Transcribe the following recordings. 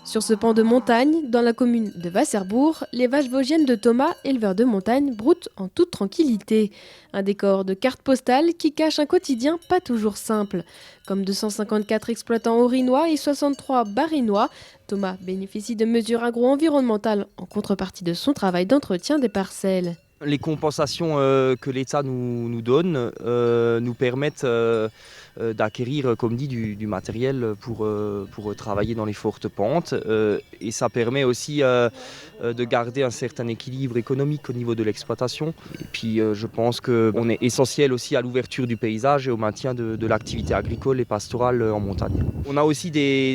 Sur ce pan de montagne, dans la commune de Wasserbourg, les vaches vosgiennes de Thomas, éleveur de montagne, broutent en toute tranquillité. Un décor de carte postale qui cache un quotidien pas toujours simple. Comme 254 exploitants orinois et 63 barinois, Thomas bénéficie de mesures agro-environnementales en contrepartie de son travail d'entretien des parcelles. Les compensations que l'État nous donne nous permettent d'acquérir, comme dit, du matériel pour travailler dans les fortes pentes. Et ça permet aussi de garder un certain équilibre économique au niveau de l'exploitation. Et puis je pense qu'on est essentiel aussi à l'ouverture du paysage et au maintien de l'activité agricole et pastorale en montagne. On a aussi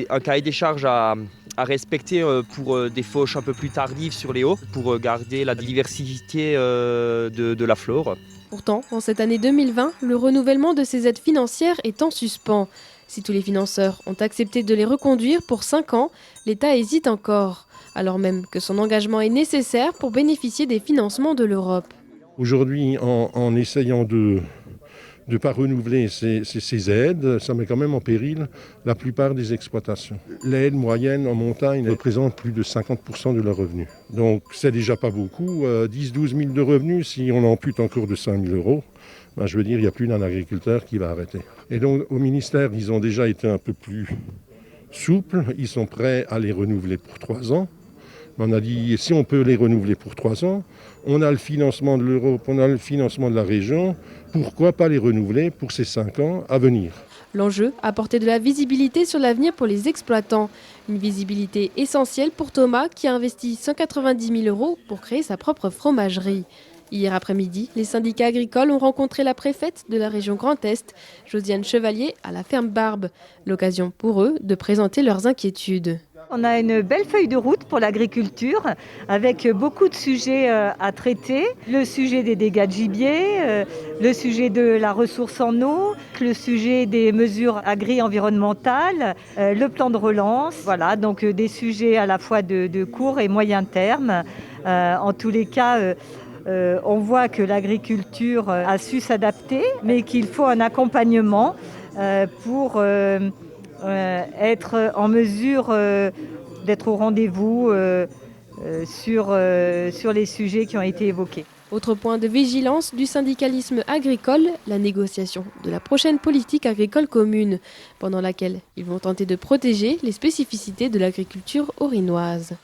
un cahier des charges à respecter pour des fauches un peu plus tardives sur les hauts, pour garder la diversité de la flore. Pourtant, en cette année 2020, le renouvellement de ces aides financières est en suspens. Si tous les financeurs ont accepté de les reconduire pour 5 ans, l'État hésite encore, alors même que son engagement est nécessaire pour bénéficier des financements de l'Europe. Aujourd'hui, en essayant de ne pas renouveler ces aides, ça met quand même en péril la plupart des exploitations. L'aide moyenne en montagne représente plus de 50% de leurs revenus. Donc c'est déjà pas beaucoup. 10-12 000 de revenus, si on ampute encore de 5 000 euros, ben, je veux dire, il n'y a plus d'un agriculteur qui va arrêter. Et donc au ministère, ils ont déjà été un peu plus souples. Ils sont prêts à les renouveler pour 3 ans. On a dit, si on peut les renouveler pour 3 ans, on a le financement de l'Europe, on a le financement de la région, pourquoi pas les renouveler pour ces 5 ans à venir ? L'enjeu, apporter de la visibilité sur l'avenir pour les exploitants. Une visibilité essentielle pour Thomas qui a investi 190 000 euros pour créer sa propre fromagerie. Hier après-midi, les syndicats agricoles ont rencontré la préfète de la région Grand Est, Josiane Chevalier, à la ferme Barbe. L'occasion pour eux de présenter leurs inquiétudes. On a une belle feuille de route pour l'agriculture avec beaucoup de sujets à traiter. Le sujet des dégâts de gibier, le sujet de la ressource en eau, le sujet des mesures agri-environnementales, le plan de relance. Voilà, donc des sujets à la fois de court et moyen terme. En tous les cas, on voit que l'agriculture a su s'adapter, mais qu'il faut un accompagnement pour être en mesure d'être au rendez-vous sur les sujets qui ont été évoqués. Autre point de vigilance du syndicalisme agricole, la négociation de la prochaine politique agricole commune, pendant laquelle ils vont tenter de protéger les spécificités de l'agriculture orinoise.